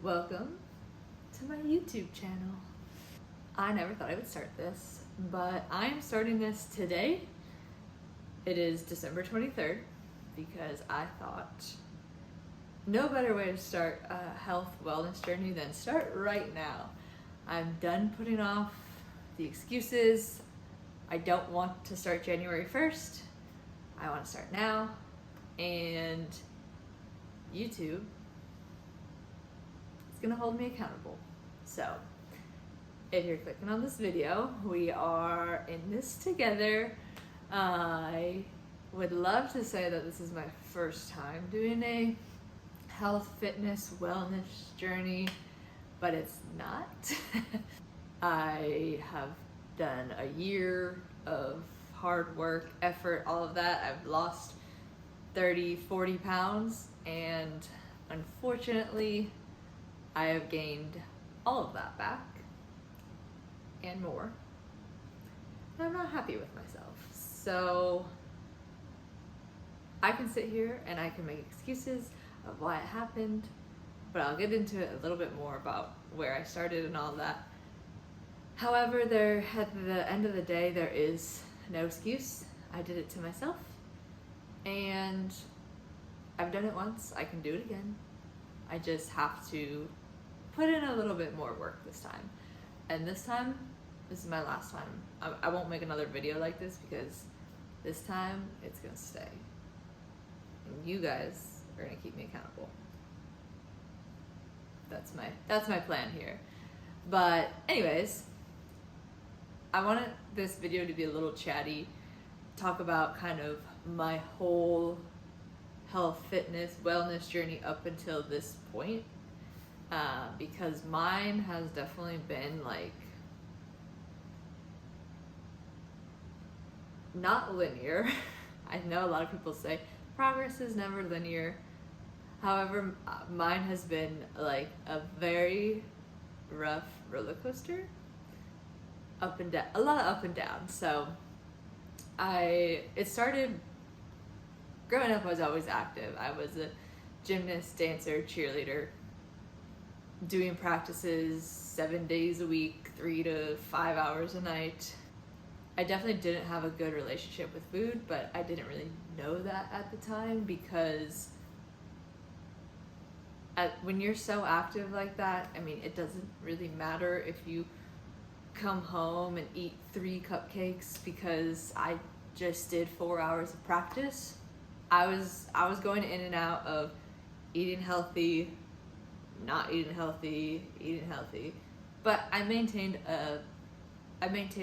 Welcome to my YouTube channel. I never thought I would start this, but I'm starting this today. It is December 23rd because I thought no better way to start a health wellness journey than start right now. I'm done putting off the excuses. I don't want to start January 1st. I want to start now, and YouTube is gonna hold me accountable. So if you're clicking on this video, we are in this together. I would love to say that this is my first time doing a health, fitness, wellness journey, but it's not. I have done a year of hard work, effort, all of that. I've lost 30, 40 pounds, and unfortunately, I have gained all of that back and more. And I'm not happy with myself. So I can sit here and I can make excuses of why it happened, but I'll get into it a little bit more about where I started and all that. However, there at the end of the day, there is no excuse. I did it to myself, and I've done it once. I can do it again. I just have to put in a little bit more work this time. And this time, this is my last time. I won't make another video like this because this time it's gonna stay. And you guys are gonna keep me accountable. That's my plan here. But anyways, I wanted this video to be a little chatty, talk about kind of my whole health, fitness, wellness journey up until this point. Because mine has definitely been like not linear. I know a lot of people say progress is never linear. However, mine has been like a very rough roller coaster, up and down, a lot of up and down. So it started growing up. I was always active. I was a gymnast, dancer, cheerleader, doing practices 7 days a week, 3 to 5 hours a night. I definitely didn't have a good relationship with food, but I didn't really know that at the time because when you're so active like that, I mean, it doesn't really matter if you come home and eat 3 cupcakes because I just did 4 hours of practice. I was going in and out of eating healthy, not eating healthy, eating healthy, but I maintained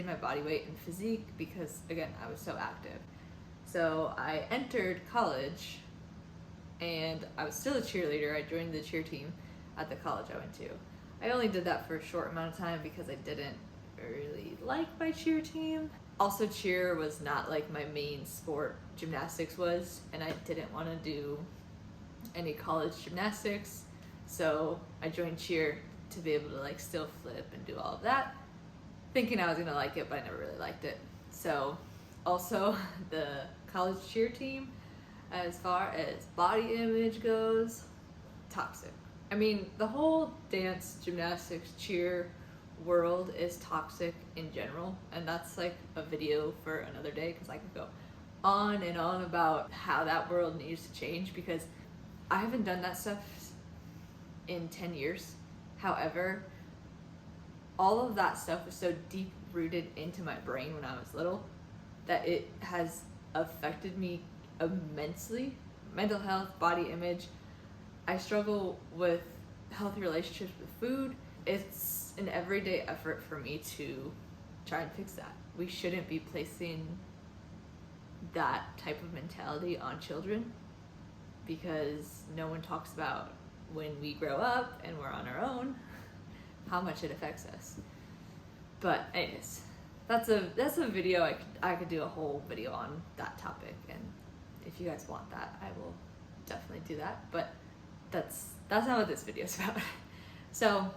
my body weight and physique because, again, I was so active. So I entered college, and I was still a cheerleader. I joined the cheer team at the college I went to. I only did that for a short amount of time because I didn't really like my cheer team. Also, cheer was not like my main sport. Gymnastics was, and I didn't want to do any college gymnastics. So I joined cheer to be able to like still flip and do all of that, thinking I was gonna like it, but I never really liked it. So also the college cheer team, as far as body image goes, toxic. I mean, the whole dance, gymnastics, cheer world is toxic in general, and that's like a video for another day because I could go on and on about how that world needs to change because I haven't done that stuff in 10 years. However, all of that stuff was so deep rooted into my brain when I was little that it has affected me immensely. Mental health, body image. I struggle with healthy relationships with food. It's an everyday effort for me to try and fix that. We shouldn't be placing that type of mentality on children because no one talks about when we grow up and we're on our own how much it affects us. But anyways, that's a video. I could do a whole video on that topic, and if you guys want that, I will definitely do that. But that's not what this video is about. So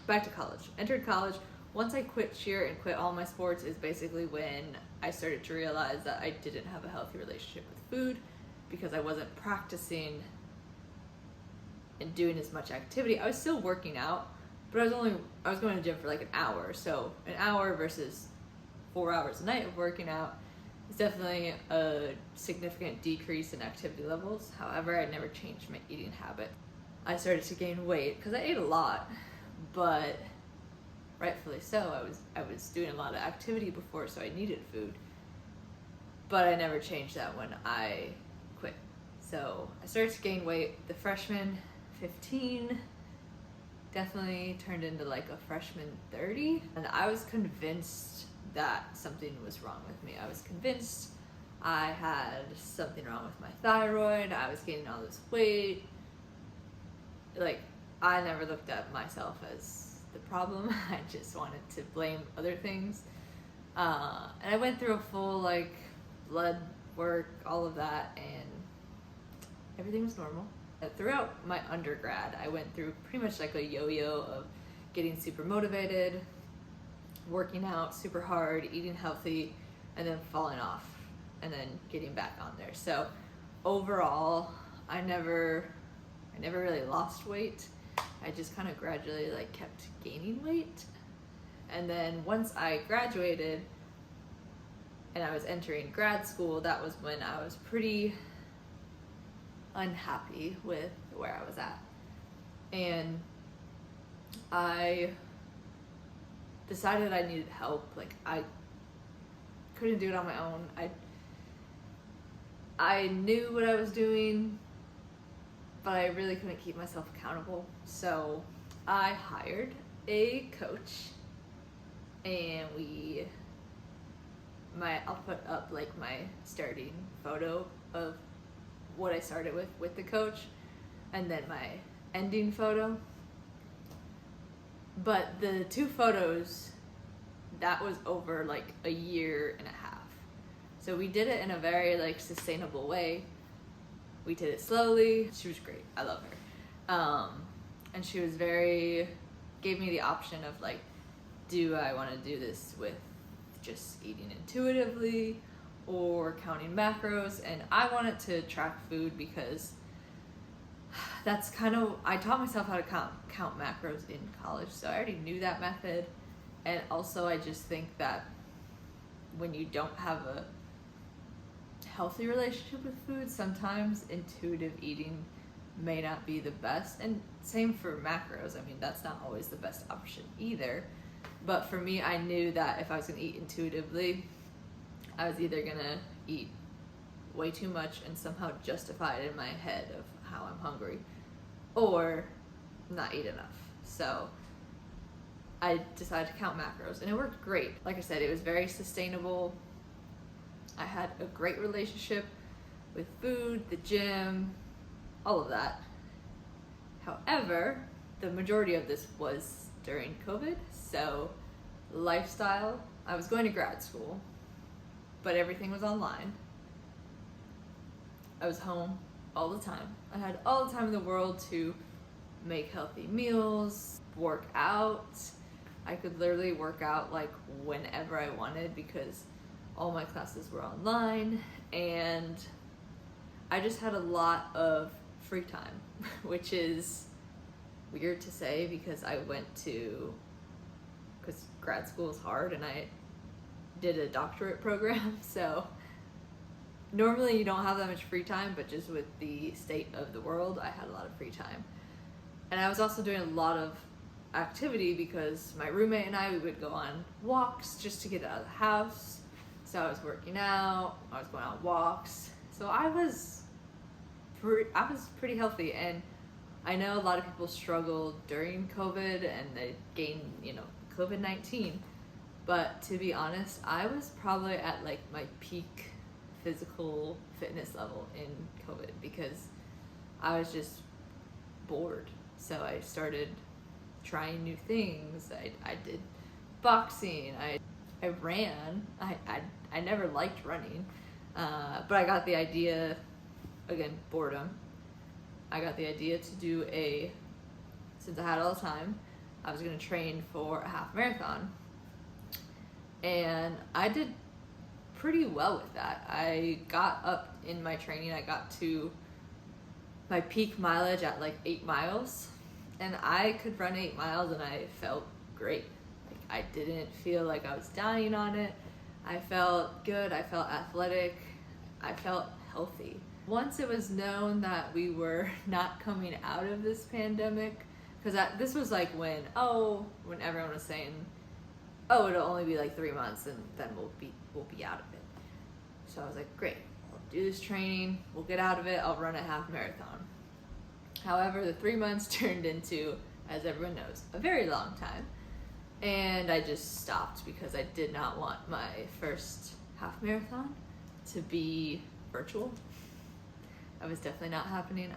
back to college. Entered college. Once I quit cheer and quit all my sports is basically when I started to realize that I didn't have a healthy relationship with food because I wasn't practicing and doing as much activity. I was still working out, but I was going to the gym for like an hour. So an hour versus 4 hours a night of working out is definitely a significant decrease in activity levels. However, I never changed my eating habit. I started to gain weight because I ate a lot, but rightfully so. I was doing a lot of activity before, so I needed food. But I never changed that when I quit. So I started to gain weight. The freshman 15 definitely turned into like a freshman 30. And I was convinced that something was wrong with me. I was convinced I had something wrong with my thyroid. I was gaining all this weight. Like, I never looked at myself as the problem. I just wanted to blame other things. And I went through a full like blood work, all of that, and everything was normal. Throughout my undergrad, I went through pretty much like a yo-yo of getting super motivated, working out super hard, eating healthy, and then falling off, and then getting back on there. So overall, I never really lost weight. I just kind of gradually like kept gaining weight. And then once I graduated and I was entering grad school, that was when I was pretty unhappy with where I was at. And I decided I needed help. Like, I couldn't do it on my own. I knew what I was doing, but I really couldn't keep myself accountable. So I hired a coach, and I'll put up like my starting photo of what I started with the coach, and then my ending photo. But the two photos, that was over like a year and a half. So we did it in a very like sustainable way. We did it slowly. She was great. I love her. And she was gave me the option of like, do I want to do this with just eating intuitively or counting macros? And I wanted to track food because that's kind of, I taught myself how to count macros in college, so I already knew that method. And also I just think that when you don't have a healthy relationship with food, sometimes intuitive eating may not be the best. And same for macros. I mean, that's not always the best option either. But for me, I knew that if I was going to eat intuitively, I was either going to eat way too much and somehow justify it in my head of how I'm hungry, or not eat enough. So I decided to count macros, and it worked great. Like I said, it was very sustainable. I had a great relationship with food, the gym, all of that. However, the majority of this was during COVID, so lifestyle, I was going to grad school, but everything was online. I was home all the time. I had all the time in the world to make healthy meals, work out. I could literally work out like whenever I wanted because all my classes were online, and I just had a lot of free time, which is weird to say because grad school is hard and I did a doctorate program, so normally you don't have that much free time, but just with the state of the world, I had a lot of free time. And I was also doing a lot of activity because my roommate and we would go on walks just to get out of the house. So I was working out, I was going on walks. So I was pretty healthy, and I know a lot of people struggled during COVID and they gained, COVID-19. But to be honest, I was probably at like my peak physical fitness level in COVID because I was just bored. So I started trying new things. I did boxing. I ran. I never liked running, but I got the idea, again, boredom. I got the idea to do since I had all the time, I was going to train for a half marathon. And I did pretty well with that. I got up in my training. I got to my peak mileage at like 8 miles, and I could run 8 miles and I felt great. Like, I didn't feel like I was dying on it. I felt good, I felt athletic, I felt healthy. Once it was known that we were not coming out of this pandemic, because this was like when everyone was saying, oh, it'll only be like 3 months and then we'll be out of it. So I was like, great, I'll do this training, we'll get out of it, I'll run a half marathon. However, the 3 months turned into, as everyone knows, a very long time. And I just stopped because I did not want my first half marathon to be virtual. That was definitely not happening.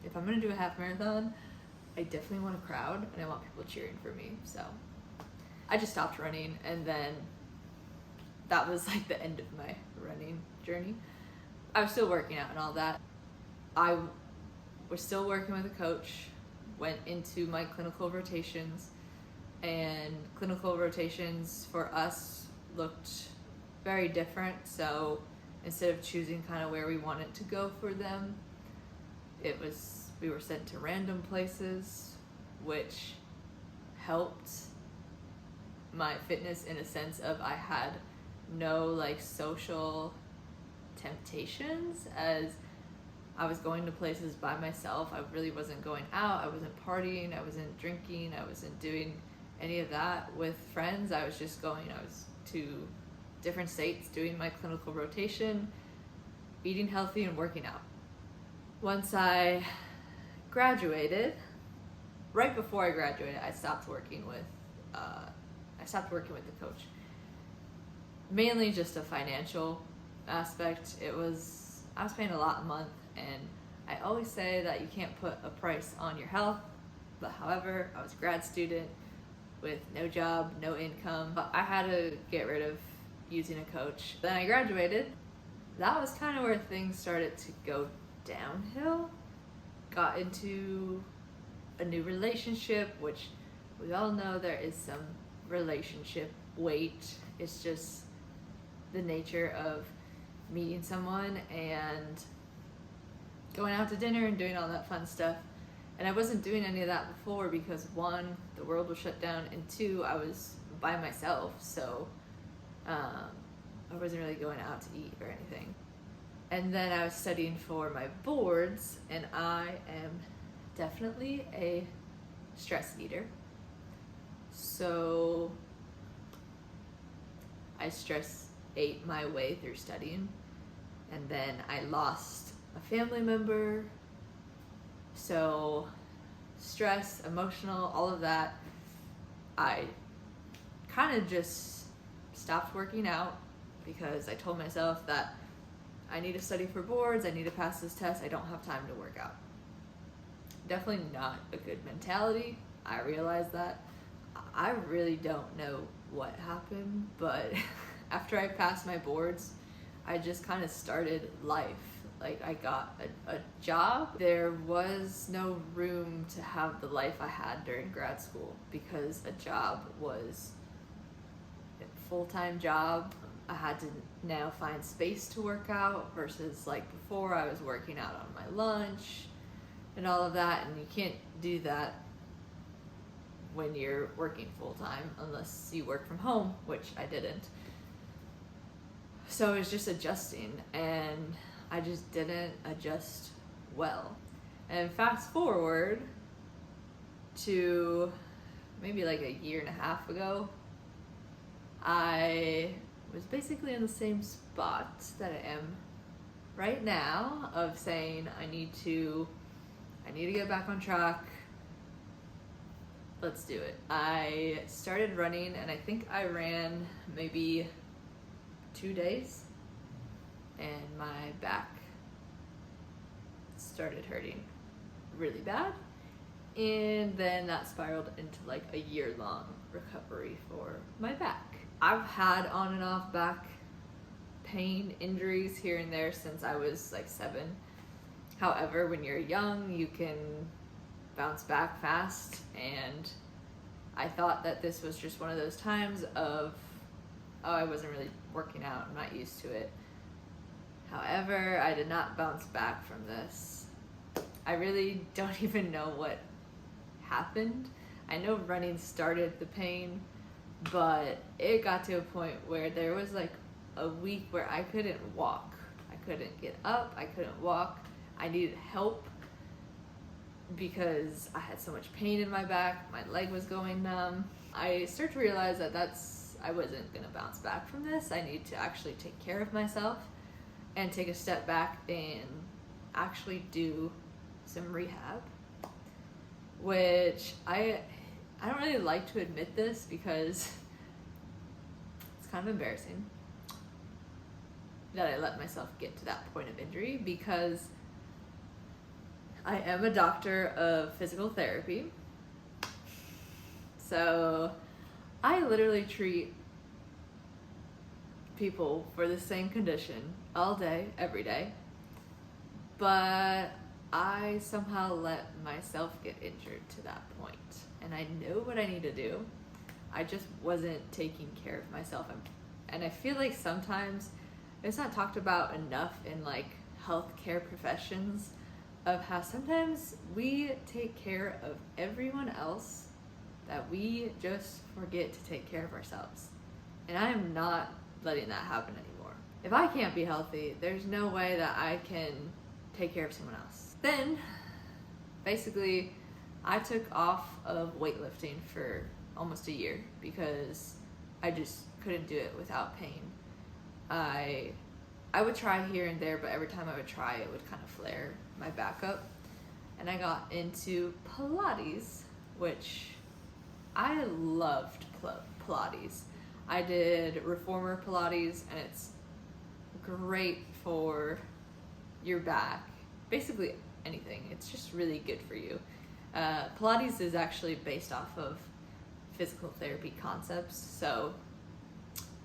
If I'm gonna do a half marathon, I definitely want a crowd and I want people cheering for me. So I just stopped running, and then that was like the end of my running journey. I was still working out and all that. I was still working with a coach, went into my clinical rotations, and clinical rotations for us looked very different. So instead of choosing kind of where we wanted to go for them, we were sent to random places, which helped my fitness in a sense of I had no like social temptations, as I was going to places by myself. I really wasn't going out, I wasn't partying, I wasn't drinking, I wasn't doing any of that with friends. I was to different states doing my clinical rotation, eating healthy and working out. Once I graduated, right before I graduated, I stopped working with the coach. Mainly just a financial aspect. I was paying a lot a month, and I always say that you can't put a price on your health, but however, I was a grad student with no job, no income, but I had to get rid of using a coach. Then I graduated. That was kind of where things started to go downhill. Got into a new relationship, which we all know there is some relationship weight. It's just the nature of meeting someone and going out to dinner and doing all that fun stuff. And I wasn't doing any of that before because 1, the world was shut down, and 2, I was by myself, so I wasn't really going out to eat or anything. And then I was studying for my boards, and I am definitely a stress eater. So I stress ate my way through studying, and then I lost a family member. So stress, emotional, all of that, I kind of just stopped working out because I told myself that I need to study for boards, I need to pass this test, I don't have time to work out. Definitely not a good mentality. I realize that. I really don't know what happened, but after I passed my boards, I just kind of started life. Like, I got a job. There was no room to have the life I had during grad school because a job was a full-time job. I had to now find space to work out versus like before I was working out on my lunch and all of that, and you can't do that when you're working full-time unless you work from home, which I didn't. So it was just adjusting, and I just didn't adjust well. And fast forward to maybe like a year and a half ago, I was basically in the same spot that I am right now of saying I need to get back on track. Let's do it. I started running, and I think I ran maybe 2 days, and my back started hurting really bad, and then that spiraled into like a year-long recovery for my back. I've had on and off back pain, injuries here and there since I was like 7. However, when you're young, you can bounce back fast, and I thought that this was just one of those times of, oh, I wasn't really working out, I'm not used to it. However, I did not bounce back from this. I really don't even know what happened. I know running started the pain, but it got to a point where there was like a week where I couldn't walk. I couldn't get up, I couldn't walk. I needed help because I had so much pain in my back, my leg was going numb. I started to realize that I wasn't gonna bounce back from this. I need to actually take care of myself and take a step back and actually do some rehab, which I don't really like to admit this because it's kind of embarrassing that I let myself get to that point of injury, because I am a doctor of physical therapy. So I literally treat people for the same condition all day, every day. But I somehow let myself get injured to that point. And I know what I need to do. I just wasn't taking care of myself. And I feel like sometimes it's not talked about enough in like healthcare professions, of how sometimes we take care of everyone else that we just forget to take care of ourselves. And I am not letting that happen anymore. If I can't be healthy, there's no way that I can take care of someone else. Then, basically, I took off of weightlifting for almost a year because I just couldn't do it without pain. I would try here and there, but every time I would try, it would kind of flare my back up. And I got into Pilates, which I loved Pilates. I did reformer Pilates, and it's great for your back, basically anything. It's just really good for you. Pilates is actually based off of physical therapy concepts, so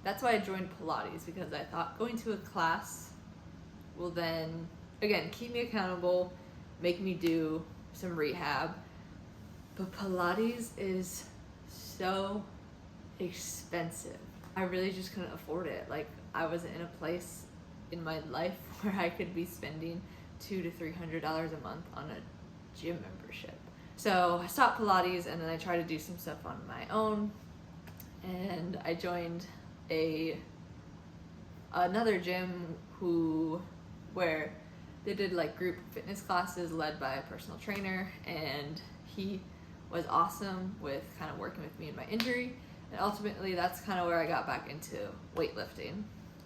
that's why I joined Pilates, because I thought going to a class will then, again, keep me accountable, make me do some rehab. But Pilates is so expensive. I really just couldn't afford it. Like, I wasn't in a place in my life where I could be spending $200 to $300 a month on a gym membership. So I stopped Pilates, and then I tried to do some stuff on my own, and I joined another gym where they did like group fitness classes led by a personal trainer, and he was awesome with kind of working with me in my injury. And ultimately that's kind of where I got back into weightlifting.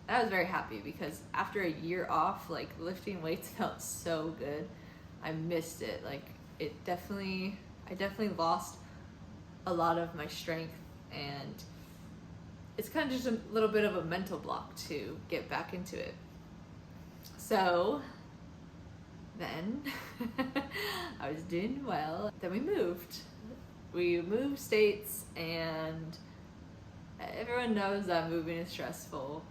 And I was very happy because after a year off, like, lifting weights felt so good. I missed it. Like, I definitely lost a lot of my strength, and it's kind of just a little bit of a mental block to get back into it. So then I was doing well. Then we moved states, and everyone knows that moving is stressful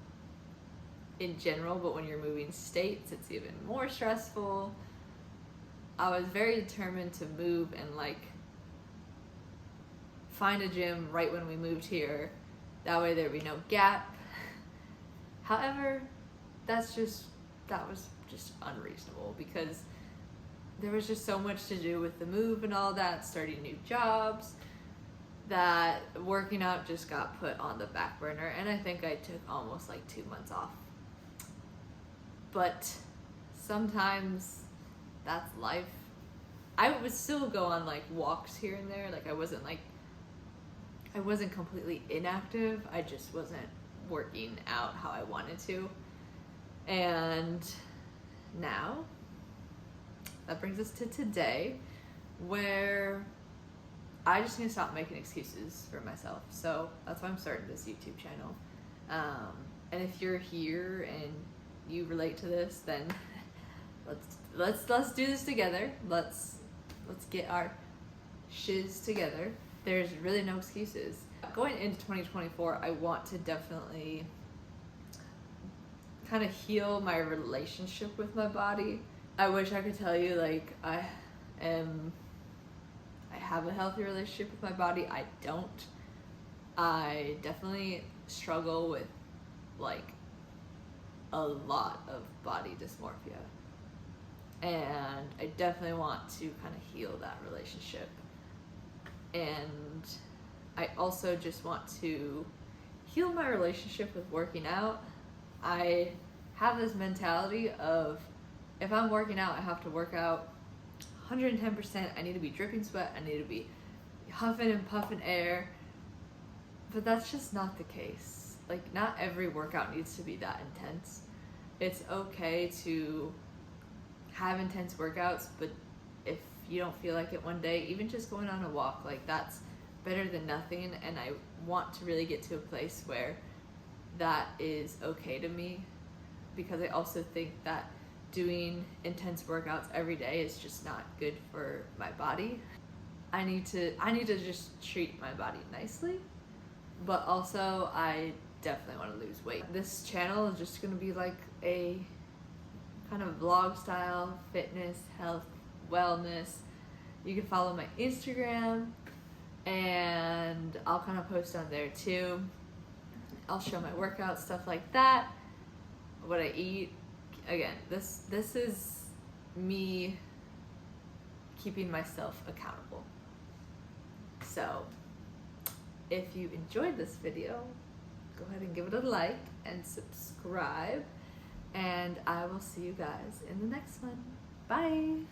in general, but when you're moving states, it's even more stressful. I was very determined to move and like find a gym right when we moved here. That way there'd be no gap. However, that was just unreasonable, because there was just so much to do with the move and all that, starting new jobs, that working out just got put on the back burner. And I think I took almost like 2 months off. But sometimes that's life. I would still go on like walks here and there. Like, I wasn't completely inactive. I just wasn't working out how I wanted to. And now that brings us to today, where I just need to stop making excuses for myself. So that's why I'm starting this YouTube channel. And if you're here and you relate to this, then let's do this together. Let's get our shiz together. There's really no excuses. Going into 2024, I want to definitely kind of heal my relationship with my body. I wish I could tell you like I have a healthy relationship with my body. I don't. I definitely struggle with like a lot of body dysmorphia. and I definitely want to kind of heal that relationship. And I also just want to heal my relationship with working out. I have this mentality of if I'm working out, I have to work out 110%. I need to be dripping sweat. I need to be huffing and puffing air. But that's just not the case. Like, not every workout needs to be that intense. It's okay to have intense workouts, but if you don't feel like it one day, even just going on a walk, like, that's better than nothing. And I want to really get to a place where that is okay to me, because I also think that doing intense workouts every day is just not good for my body. I need to just treat my body nicely, but also I definitely want to lose weight. This channel is just going to be like a kind of vlog style, fitness, health, wellness. You can follow my Instagram and I'll kind of post on there too. I'll show my workouts, stuff like that, what I eat. Again, this is me keeping myself accountable. So if you enjoyed this video, go ahead and give it a like and subscribe, and I will see you guys in the next one. Bye!